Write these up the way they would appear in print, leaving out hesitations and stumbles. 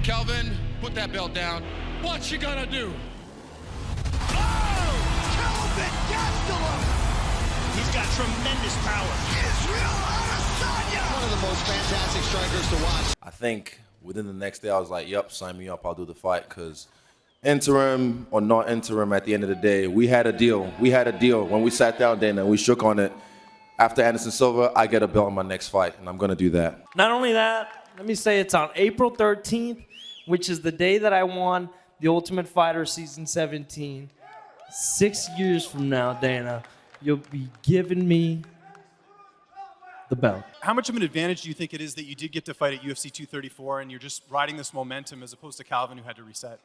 Kelvin, put that belt down. What you gonna do? Oh! Kelvin Gastelum! He's got tremendous power. Israel Adesanya! One of the most fantastic strikers to watch. I think within the next day I was like, yep, sign me up, I'll do the fight, because interim or not interim, at the end of the day, we had a deal. We had a deal. When we sat down, Dana, we shook on it. After Anderson Silva, I get a belt in my next fight, and I'm going to do that. Not only that, let me say it's on April 13th, which is the day that I won the Ultimate Fighter Season 17. 6 years from now, Dana, you'll be giving me the belt. How much of an advantage do you think it is that you did get to fight at UFC 234 and you're just riding this momentum as opposed to Calvin, who had to reset?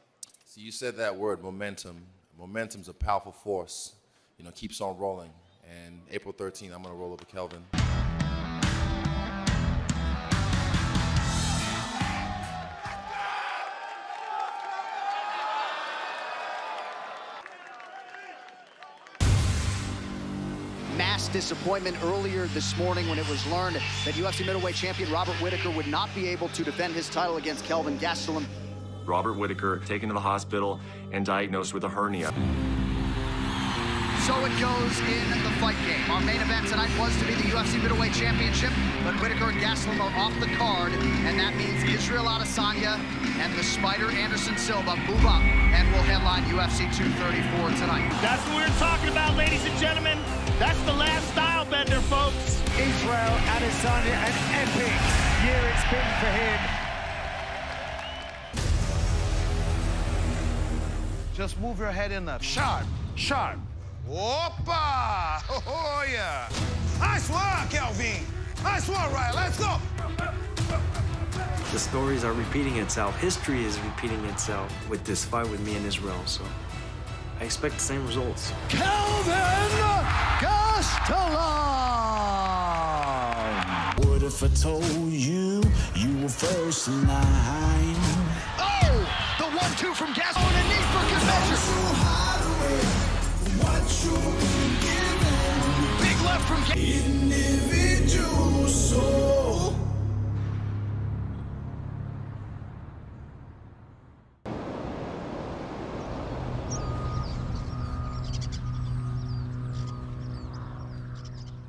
So you said that word, momentum. Momentum's a powerful force. You know, keeps on rolling. And April 13th, I'm going to roll over Kelvin. Mass disappointment earlier this morning when it was learned that UFC middleweight champion Robert Whittaker would not be able to defend his title against Kelvin Gastelum. Robert Whittaker taken to the hospital and diagnosed with a hernia. So it goes in the fight game. Our main event tonight was to be the UFC middleweight championship, but Whittaker and Gastelum are off the card, and that means Israel Adesanya and the Spider Anderson Silva move up and will headline UFC 234 tonight. That's what we're talking about, ladies and gentlemen. That's the last style bender, folks. Israel Adesanya, an epic year it's been for him. Just move your head in there. Sharp, sharp. Opa! Oh, yeah. Nice work, Kelvin. Nice work, Ryan. Let's go. The stories are repeating itself. History is repeating itself with this fight with me and Israel. So I expect the same results. Kelvin Gastelum! What if I told you you were first in line? Oh! The 1-2 from Gastelum and a knee for good measure. Big left from Individual soul.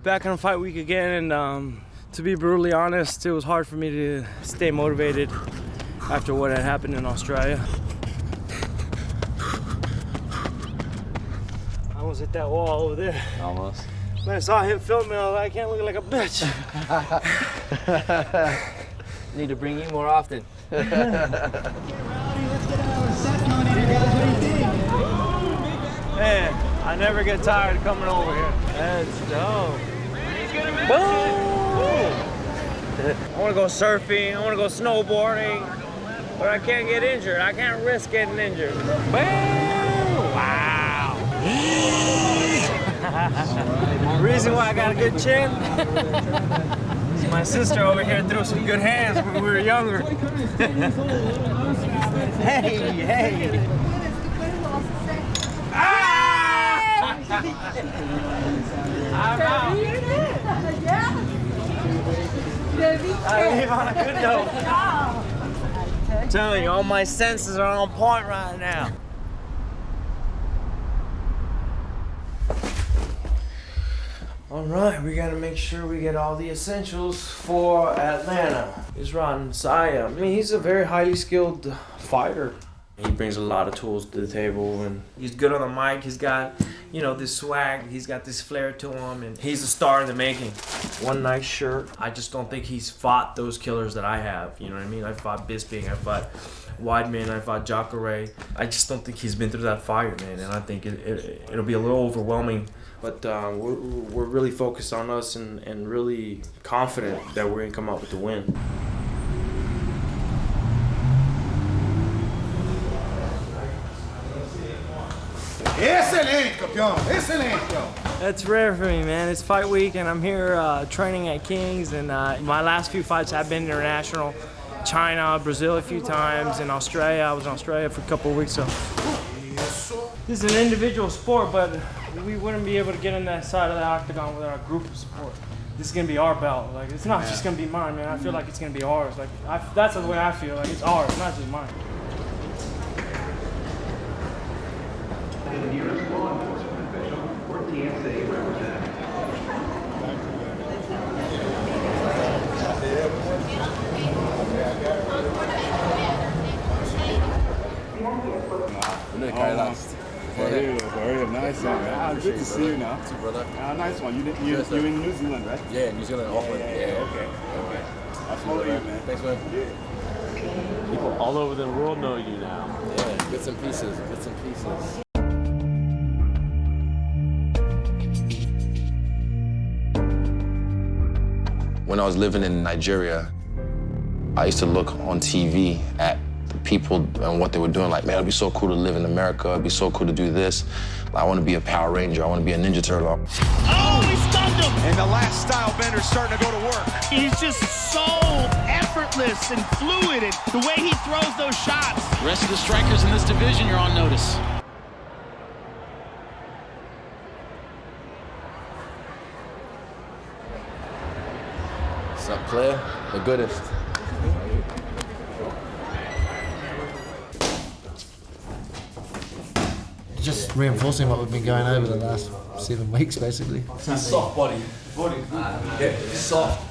Back on fight week again, and to be brutally honest, it was hard for me to stay motivated after what had happened in Australia. I almost hit that wall over there. Almost. When I saw him filming, I was like, I can't look like a bitch. Need to bring you more often. Man, I never get tired of coming over here. That's dope. Boom! I want to go surfing, I want to go snowboarding, but I can't get injured. I can't risk getting injured. Boom! Wow! The reason why I got a good chin is my sister over here threw some good hands when we were younger. Hey! I'm out. I leave on a good note. I'm telling you, all my senses are on point right now. All right, we gotta make sure we get all the essentials for Atlanta. Israel Adesanya, I mean, he's a very highly skilled fighter. He brings a lot of tools to the table, and he's good on the mic. He's got, you know, this swag. He's got this flair to him, and he's a star in the making. One nice shirt. I just don't think he's fought those killers that I have. You know what I mean? I fought Bisping. I fought Weidman. I fought Jacare. I just don't think he's been through that fire, man. And I think it'll be a little overwhelming. But we're really focused on us and really confident that we're gonna come out with the win. Excelente, campeão. Excelente. That's rare for me, man. It's fight week, and I'm here training at King's, and my last few fights have been international. China, Brazil a few times, and Australia. I was in Australia for a couple of weeks, so. This is an individual sport, but we wouldn't be able to get in that side of the octagon without a group of support. this is gonna be our belt. Like it's not just gonna be mine, man. I feel like it's gonna be ours. Like that's the way I feel. Like it's ours, not just mine. Nice one, man. Good to see you now. Brother. Nice one. You in New Zealand, right? Yeah, New Zealand, Auckland. Yeah. Okay. I'll follow you, man. Thanks, man. People all over the world know you now. Yeah, bits and pieces, bits and pieces. When I was living in Nigeria, I used to look on TV at the people and what they were doing. Like, man, it'd be so cool to live in America. It'd be so cool to do this. Like, I want to be a Power Ranger. I want to be a Ninja Turtle. Oh, he stunned him! And the last style bender's starting to go to work. He's just so effortless and fluid, and the way he throws those shots. The rest of the strikers in this division, you're on notice. What's up, Claire? The goodest. Just reinforcing what we've been going over the last 7 weeks, basically. Soft body. Yeah, soft.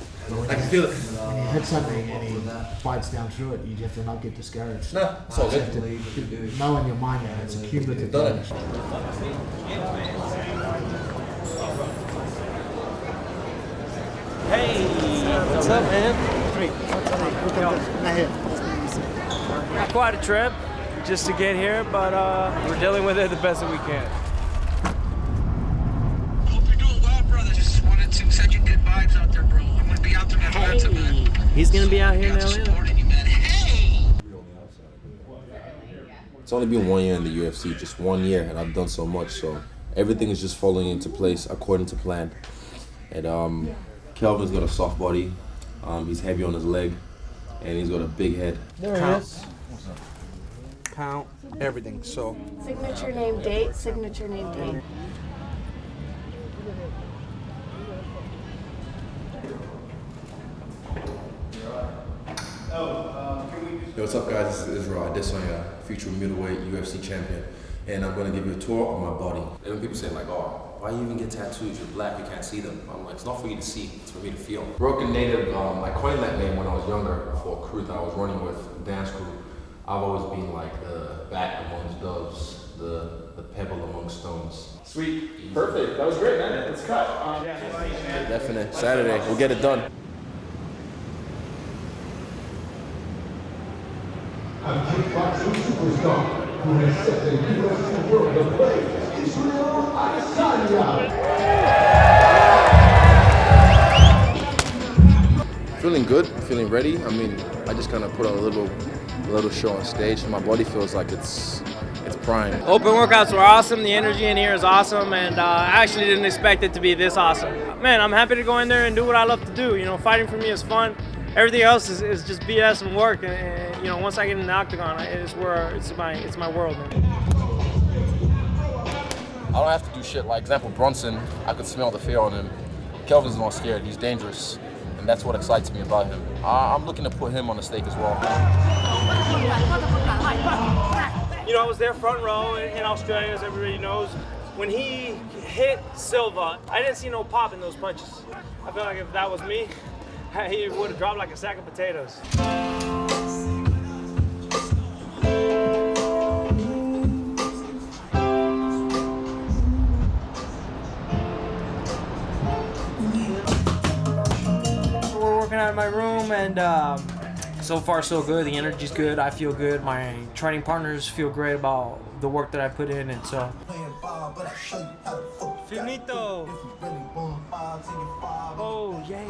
I can feel it. When you hit something and he bites down through it, you have to not get discouraged. No, it's all good. You have to know in your mind that it's a cumulative damage. Hey, what's up, man? Not quite a trip, just to get here, but we're dealing with it the best that we can. Hope you're doing well, brother. Just wanted to send you good vibes out there, bro. I'm gonna be out there in Atlanta, man. He's gonna be out here now, supporting you, man. Hey! It's only been 1 year in the UFC, just 1 year, and I've done so much, so everything is just falling into place according to plan. And Kelvin's got a soft body, he's heavy on his leg, and he's got a big head. There he is. Count everything, so. Signature name date, signature name date. Yo, what's up, guys? This is Israel Adesanya, future middleweight UFC champion, and I'm gonna give you a tour of my body. And when people say like, oh, why you even get tattoos? You're black, you can't see them. I'm like, it's not for you to see, it's for me to feel. Broken Native, I coined that name when I was younger for a crew that I was running with, a dance crew. I've always been like the bat amongst doves, the pebble amongst stones. Sweet, perfect. That was great, man. Let's cut. Definite. Saturday, we'll get it done. I'm kickboxing superstar who has set the UFC world ablaze, Israel Adesanya. Feeling good, feeling ready. I mean, I just kind of put on a little show on stage, and my body feels like it's prime. Open workouts were awesome. The energy in here is awesome, and I actually didn't expect it to be this awesome. Man, I'm happy to go in there and do what I love to do. You know, fighting for me is fun. Everything else is just BS and work, and you know, once I get in the octagon, it's my world, man. I don't have to do shit. Like, example, Brunson, I could smell the fear on him. Kelvin's not scared, he's dangerous, and that's what excites me about him. I'm looking to put him on the stake as well. You know, I was there front row in Australia, as everybody knows. When he hit Silva, I didn't see no pop in those punches. I feel like if that was me, he would have dropped like a sack of potatoes. We're working out in my room, and so far so good. The energy's good. I feel good. My training partners feel great about the work that I put in, and so. Finito. Oh yeah.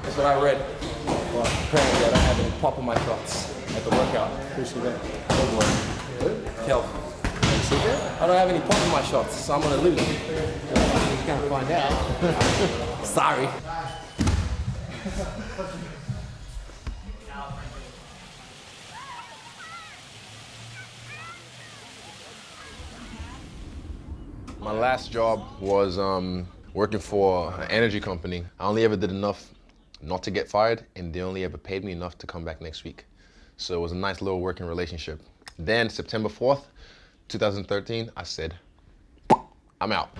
That's what I read. Well, apparently I don't have any pop in my thoughts at the workout. Appreciate that. Don't worry. Kelvin. I don't have any pop in my shots, so I'm gonna lose. You're gonna find out. Sorry. My last job was working for an energy company. I only ever did enough not to get fired, and they only ever paid me enough to come back next week. So it was a nice little working relationship. Then September 4th, 2013, I said, I'm out.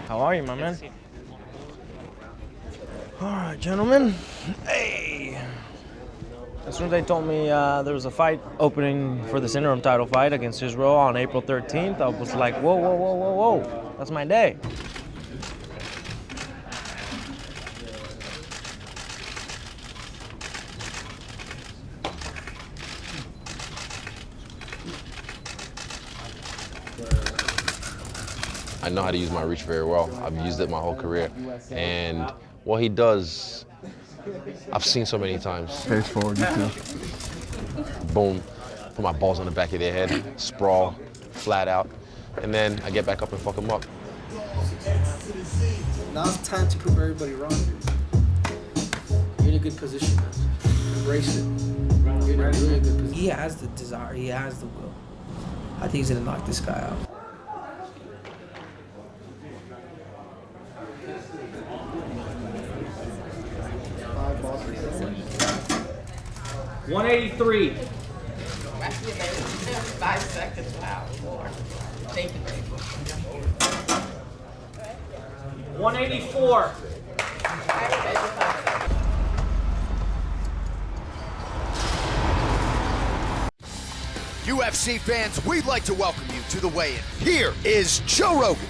How are you, my man? All right, gentlemen. Hey. As soon as they told me there was a fight opening for this interim title fight against Israel on April 13th, I was like, whoa, whoa, whoa, whoa, whoa. That's my day. I know how to use my reach very well. I've used it my whole career. And what he does, I've seen so many times. Face forward, you too. Boom, put my balls on the back of their head, sprawl, flat out, and then I get back up and fuck them up. Now's the time to prove everybody wrong. You're in a good position, man. Embrace it. You're in a really good position. He has the desire, he has the will. I think he's gonna knock this guy out. $183. 5 seconds. Wow. Thank you very much. 184. UFC fans, we'd like to welcome you to the weigh-in. Here is Joe Rogan.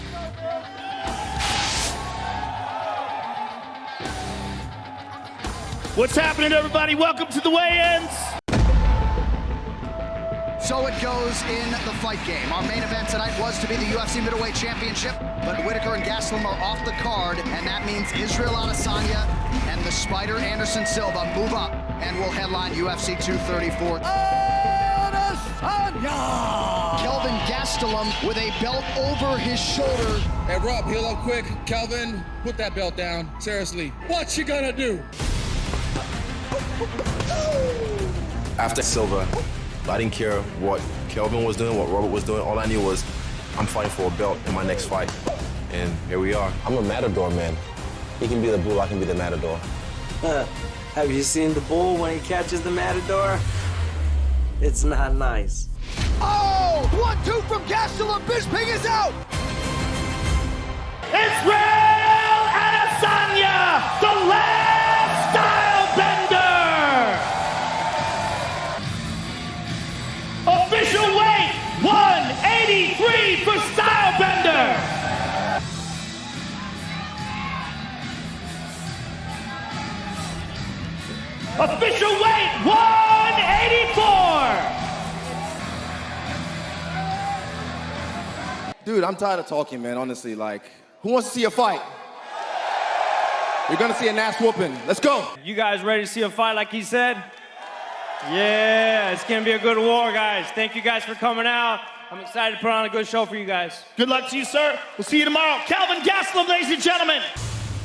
What's happening, everybody? Welcome to the weigh-ins. So it goes in the fight game. Our main event tonight was to be the UFC Middleweight Championship, but Whitaker and Gastelum are off the card, and that means Israel Adesanya and the Spider Anderson Silva move up and will headline UFC 234. Adesanya! Kelvin Gastelum with a belt over his shoulder. Hey, Rob, heal up quick. Kelvin, put that belt down. Seriously, what you gonna do? After Silva, I didn't care what Kelvin was doing, what Robert was doing. All I knew was I'm fighting for a belt in my next fight. And here we are. I'm a matador, man. He can be the bull, I can be the matador. Have you seen the bull when he catches the matador? It's not nice. Oh! 1-2 from Gastelum. Bisping is out! Israel Adesanya, the last style bender. Official weight, 183 for style bender. Official weight, 184. Dude, I'm tired of talking, man, honestly. Like, who wants to see a fight? You're gonna see an ass whooping. Let's go. You guys ready to see a fight like he said? Yeah, it's gonna be a good war, guys. Thank you guys for coming out. I'm excited to put on a good show for you guys. Good luck to you, sir. We'll see you tomorrow. Kelvin Gastelum, ladies and gentlemen.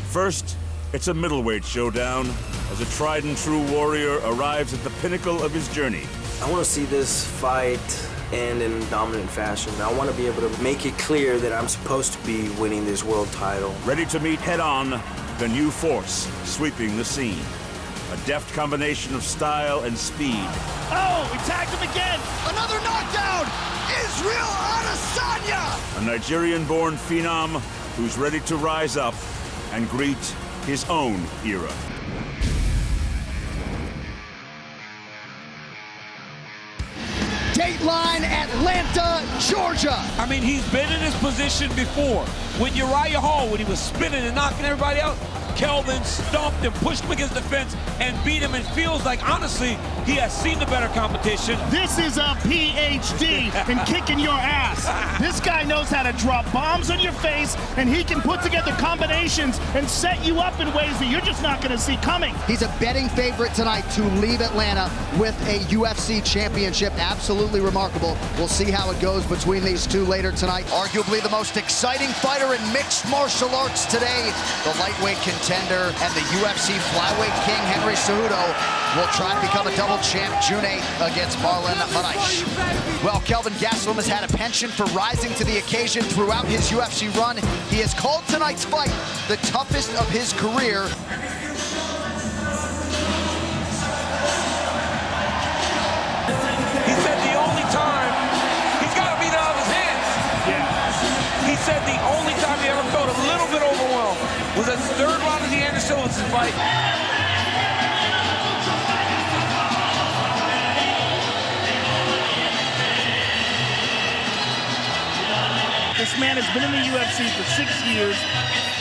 First, it's a middleweight showdown as a tried and true warrior arrives at the pinnacle of his journey. I want to see this fight end in dominant fashion. I want to be able to make it clear that I'm supposed to be winning this world title. Ready to meet head-on the new force sweeping the scene. A deft combination of style and speed. Oh, we tagged him again. Another knockdown! Israel Adesanya! A Nigerian-born phenom who's ready to rise up and greet his own era. Dateline, Atlanta, Georgia. I mean, he's been in this position before. When Uriah Hall, when he was spinning and knocking everybody out, Kelvin stomped and pushed him against the fence and beat him. It feels like, honestly, he has seen the better competition. This is a PhD in kicking your ass. This guy knows how to drop bombs on your face, and he can put together combinations and set you up in ways that you're just not going to see coming. He's a betting favorite tonight to leave Atlanta with a UFC championship. Absolutely remarkable. We'll see how it goes between these two later tonight. Arguably the most exciting fighter in mixed martial arts today, the lightweight contender and the UFC flyweight king Henry Cejudo will try to become a double champ June 8th against Marlon Moraes. Well, Kelvin Gastelum has had a penchant for rising to the occasion throughout his UFC run. He has called tonight's fight the toughest of his career. He said the only time he's got to beat it out of his hands. Yeah. He said the only time he ever felt a little bit overwhelmed was at the third round of the Anderson Silva fight. This man has been in the UFC for 6 years,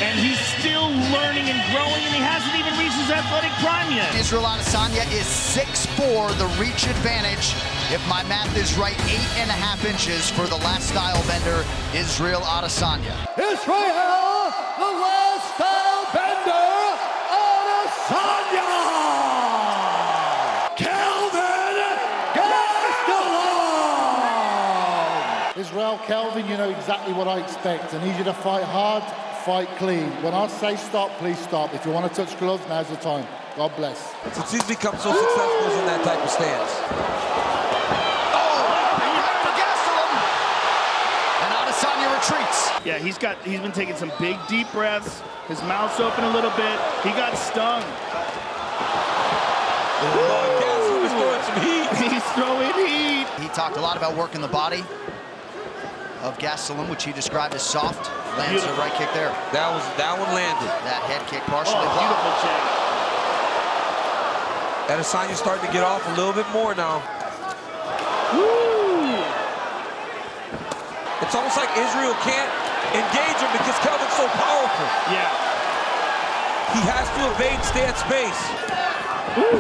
and he's still learning and growing, and he hasn't even reached his athletic prime yet. Israel Adesanya is 6'4", the reach advantage. If my math is right, 8.5 inches for the last style bender, Israel Adesanya. Israel, the last style bender, Adesanya! Kelvin Gastelum! Israel, Kelvin, you know exactly what I expect. I need you to fight hard, fight clean. When I say stop, please stop. If you want to touch gloves, now's the time. God bless. Since he's become so successful in that type of stance. Retreats. Yeah, he's been taking some big deep breaths. His mouth's open a little bit. He got stung. Gastelum is throwing some heat. He's throwing heat. He talked a lot about working the body of Gastelum, which he described as soft. Lands a right kick there. That one landed. That head kick partially blocked. Beautiful check. Adesanya's starting to get off a little bit more now. Woo! It's almost like Israel can't engage him because Kelvin's so powerful. Yeah. He has to evade, stay at space. Ooh.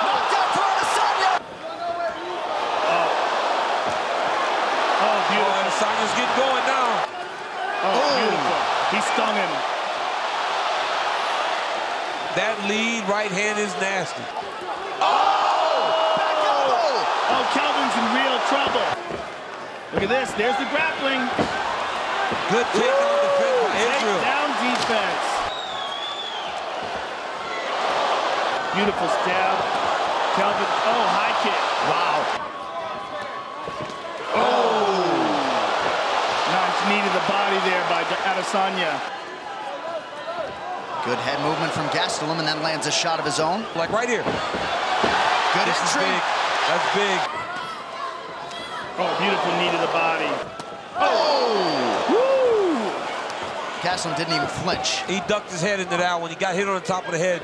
Knocked out for Adesanya. Oh, beautiful. Oh, Adesanya's getting going now. Oh, beautiful. He stung him. That lead right hand is nasty. Oh, Kelvin's in real trouble. Look at this. There's the grappling. Good takedown defense by Israel. Down defense. Beautiful stab. Kelvin. Oh, high kick. Wow. Oh. Nice knee to the body there by Adesanya. Good head movement from Gastelum, and then lands a shot of his own. Like right here. Good This entry. is big. That's big. Oh, beautiful knee to the body. Oh! Woo! Gastelum didn't even flinch. He ducked his head into that one. He got hit on the top of the head.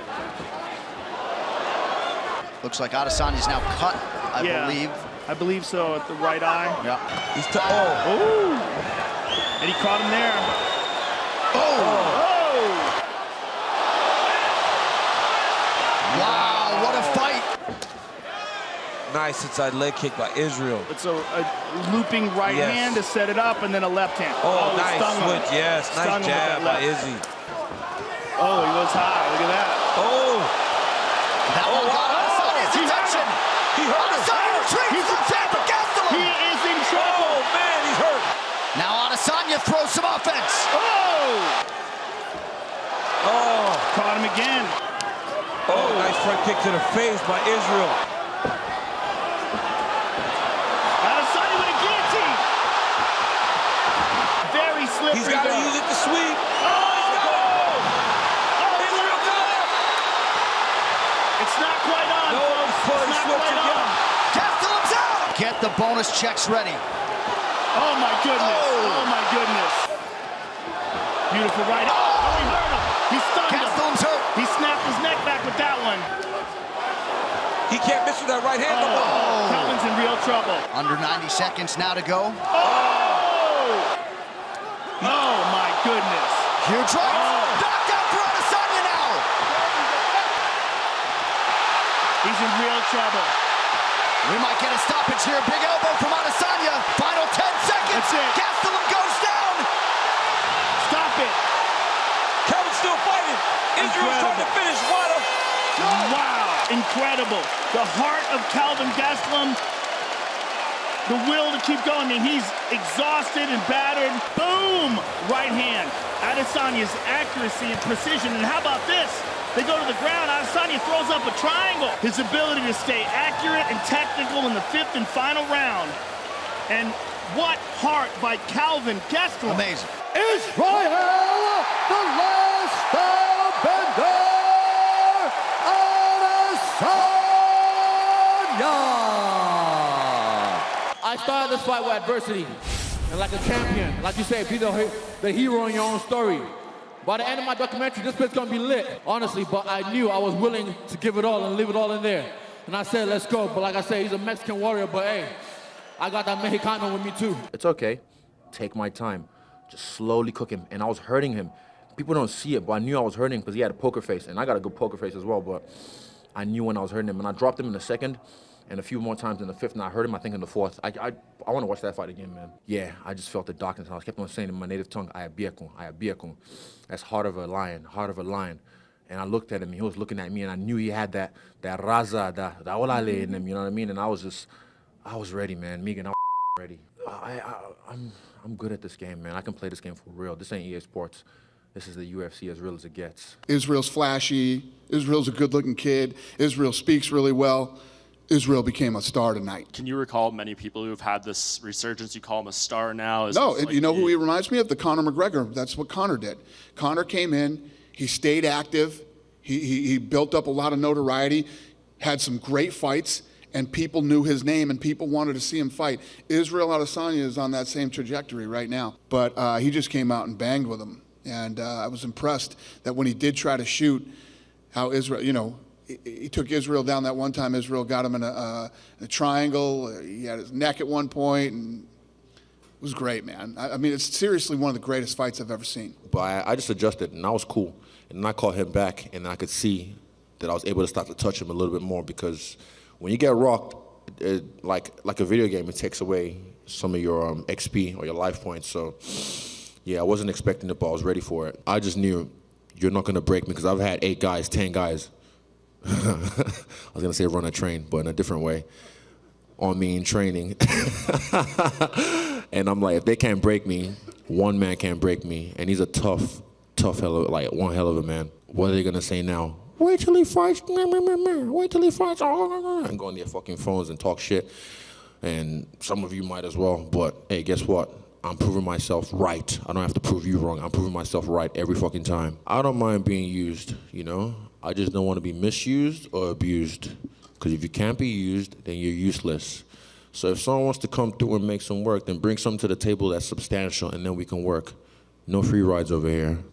Looks like Adesanya's now cut, I believe. I believe so, at the right eye. Yeah. He's Ooh! And he caught him there. Oh! Wow, what a fight! Nice inside leg kick by Israel. It's a looping right hand to set it up, and then a left hand. Oh, nice stung him. switch, yes. Stung Nice him with jab that by left. Izzy. Oh, he was high. Look at that. Oh! That one got Adesanya's attention. He hurt him. Adesanya retreats. He's in trouble. Gastelum. He is in trouble. Oh, man, he's hurt. Now Adesanya throws some offense. Oh! Oh. Caught him again. Oh, nice front kick to the face by Israel. Adesanya with a guillotine. Very slippery. He's got to use it to sweep. Israel got it. It's not quite on, No, folks. he's pulling It's not switch quite again. on. Gastelum's out. Get the bonus checks ready. Oh, my goodness. Oh, my goodness. Beautiful right. Oh, he hurt him. He stunned him. Gastelum's hurt. He snapped his neck back with that one. He can't miss with that right hand. Oh, Kelvin's in real trouble. Under 90 seconds now to go. Oh! Oh, my goodness. Huge right. Knocked out for Adesanya now. He's in real trouble. We might get a stoppage here. Big elbow from Adesanya. Final 10 seconds. That's it. Gastelum goes down. Stop it. Kelvin's still fighting. Israel's trying to finish. What a... Wow. Incredible. The heart of Kelvin Gastelum the will to keep going. I mean, he's exhausted and battered. Boom! Right hand. Adesanya's accuracy and precision. And how about this? They go to the ground. Adesanya throws up a triangle. His ability to stay accurate and technical in the 5th and final round. And what heart by Kelvin Gastelum. Amazing. Israel, the last bender, Adesanya. I started this fight with adversity. And like a champion, like you say, be the hero in your own story. By the end of my documentary, this bit's gonna be lit, honestly, but I knew I was willing to give it all and leave it all in there. And I said, let's go. But like I said, he's a Mexican warrior, but hey, I got that Mexicano with me too. It's okay. Take my time. Just slowly cook him. And I was hurting him. People don't see it, but I knew I was hurting him because he had a poker face. And I got a good poker face as well, but I knew when I was hurting him. And I dropped him in the 2nd, and a few more times in the 5th, and I hurt him, I think, in the 4th. I want to watch that fight again, man. Yeah, I just felt the darkness. I kept on saying in my native tongue, Ayabiakun. That's heart of a lion, heart of a lion. And I looked at him, and he was looking at me, and I knew he had that raza, that olale in him, you know what I mean? And I was ready, man. Megan, I was ready. I'm good at this game, man. I can play this game for real. This ain't EA Sports. This is the UFC as real as it gets. Israel's flashy. Israel's a good-looking kid. Israel speaks really well. Israel became a star tonight. Can you recall many people who have had this resurgence? You call him a star now? No, you know who he reminds me of? The Conor McGregor. That's what Conor did. Conor came in, he stayed active, he built up a lot of notoriety, had some great fights, and people knew his name and people wanted to see him fight. Israel Adesanya is on that same trajectory right now, but he just came out and banged with him. And I was impressed that when he did try to shoot, how Israel, you know, he took Israel down that one time. Israel got him in a triangle. He had his neck at one point, and it was great, man. I mean, it's seriously one of the greatest fights I've ever seen. But I just adjusted, and I was cool. And then I called him back, and I could see that I was able to start to touch him a little bit more, because when you get rocked, like a video game, it takes away some of your XP or your life points. So, yeah, I wasn't expecting it, but I was ready for it. I just knew you're not going to break me, because I've had 8 guys, 10 guys. I was gonna say run a train, but in a different way, on me in training. And I'm like, if they can't break me, one man can't break me. And he's a tough one hell of a man. What are they gonna say now? Wait till he fights, wait till he fights, and go on their fucking phones and talk shit. And some of you might as well, but hey, guess what? I'm proving myself right. I don't have to prove you wrong. I'm proving myself right every fucking time. I don't mind being used, you know? I just don't want to be misused or abused. Because if you can't be used, then you're useless. So if someone wants to come through and make some work, then bring something to the table that's substantial, and then we can work. No free rides over here.